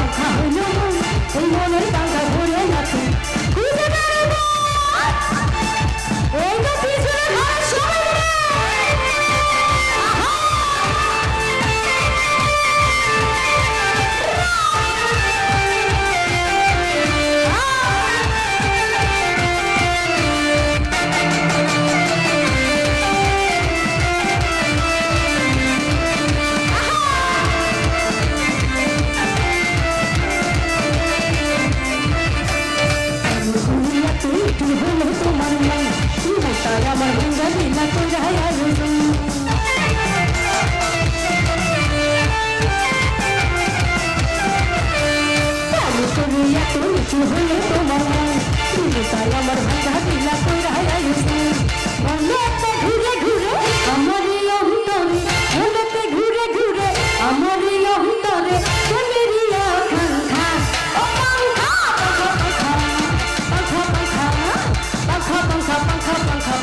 পাখা হইল মন এই মনের পাখা ঘুরে নাচে ঘুরে বেড়াবো এই তো পিছনে ঘরের সবাই তোমার মন তাই আমার ভাঙ্গা দিলা তো যায় আয়োজন এত নিচু হলে তোমার মন তাই আমার ভাঙ্গা দিলা তো যায় আয়োজন মনে একটা ঘুরে ঘুরে আমারই অন্তরে মনেতে ঘুরে ঘুরে আমারই অন্তরে প্রেমেরই আকাঙ্ক্ষা ও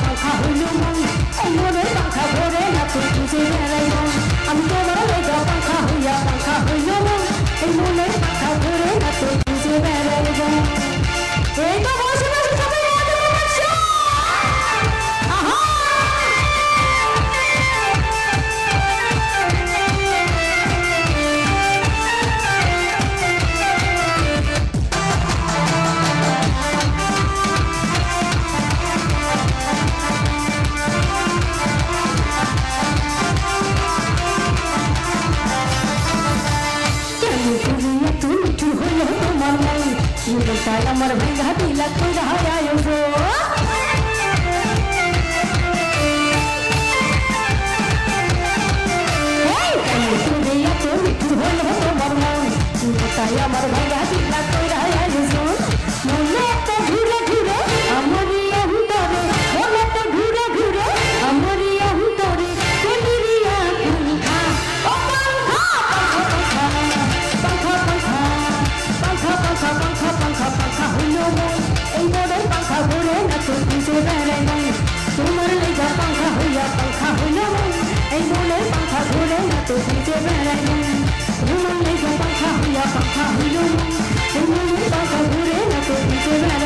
পাখা হইল মন এই মনের পাখা ভরে নাচে খুঁজে বেড়াই মন আমি তোমার লেগা পাখা হইল মন এই মনের পাখা ভরে নাচে খুঁজে বেড়াই মন এই তো বসে বসে সবাই তাই আমার ভাঙ্গা দিলা তো যায় আয়োজন তাই আমার ভাঙ্গা দিলা তো যায় আয়োজন মনে একটা ঘুরে ঘুরে আমারই অন্তরে মনে একটা ঘুরে ঘুরে আমারই অন্তরে প্রেমেরই আকাঙ্ক্ষা ও পাখা হইল মন এই মনের পাখা ভরে নাচে খুঁজে বেড়াই মন তোমার লেগা পাখা হইল মন এই মনের পাখা ভরে নাচে খুঁজে বেড়াই মন তোমার লেগা পাখা হইল মন এই মনের পাখা ভরে নাচে খুঁজে বেড়াই